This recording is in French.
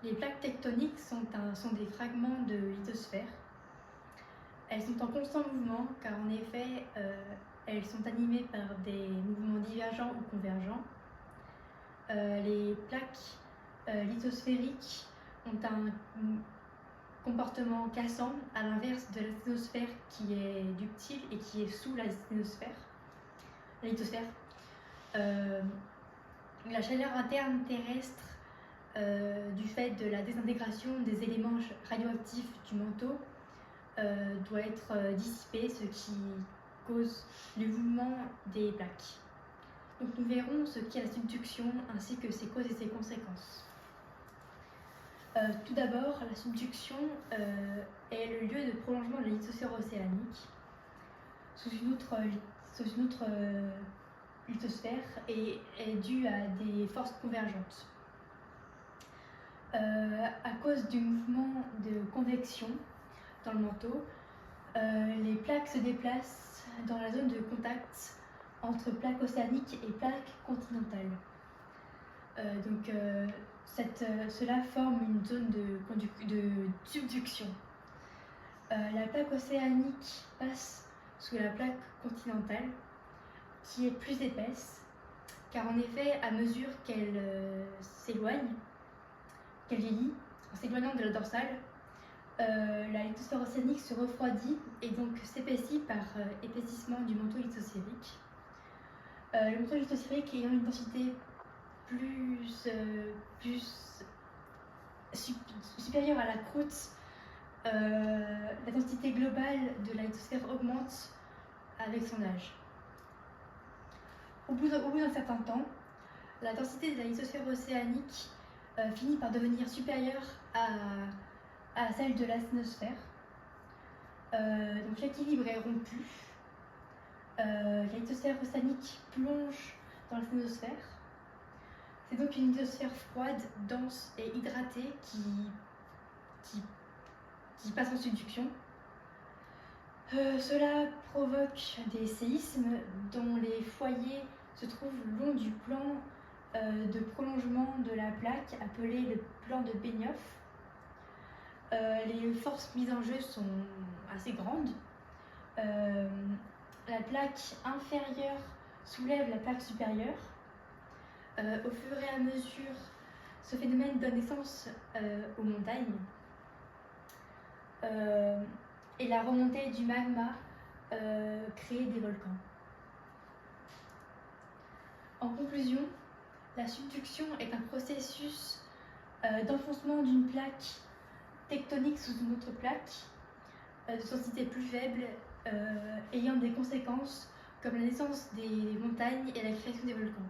Les plaques tectoniques sont des fragments de lithosphère. Elles sont en constant mouvement car en effet, elles sont animées par des mouvements divergents ou convergents. Les plaques lithosphériques ont un comportement cassant, à l'inverse de la sténosphère qui est ductile et qui est sous la lithosphère. La chaleur interne terrestre du fait de la désintégration des éléments radioactifs du manteau doit être dissipée, ce qui cause le mouvement des plaques. Donc nous verrons ce qu'est la subduction ainsi que ses causes et ses conséquences. Tout d'abord, la subduction est le lieu de prolongement de la lithosphère océanique sous une autre lithosphère et est due à des forces convergentes. À cause du mouvement de convection dans le manteau, les plaques se déplacent dans la zone de contact entre plaques océaniques et plaques continentales. Cela forme une zone de subduction. La plaque océanique passe sous la plaque continentale, qui est plus épaisse, car en effet, à mesure qu'elle s'éloigne, qu'elle vieillit, en s'éloignant de la dorsale, la lithosphère océanique se refroidit et donc s'épaissit par épaississement du manteau lithosphérique. Le manteau lithosphérique ayant une densité supérieure à la croûte, la densité globale de la lithosphère augmente avec son âge. Au bout d'un certain temps, la densité de la lithosphère océanique finit par devenir supérieure à celle de la sténosphère. Donc l'équilibre est rompu. La lithosphère océanique plonge dans la sténosphère. C'est donc une lithosphère froide, dense et hydratée qui passe en subduction. Cela provoque des séismes dont les foyers se trouvent le long du plan de prolongement de la plaque appelé le plan de Benioff. Les forces mises en jeu sont assez grandes. La plaque inférieure soulève la plaque supérieure. Au fur et à mesure, ce phénomène donne naissance aux montagnes. Et la remontée du magma crée des volcans. En conclusion, la subduction est un processus d'enfoncement d'une plaque tectonique sous une autre plaque de densité plus faible, ayant des conséquences comme la naissance des montagnes et la création des volcans.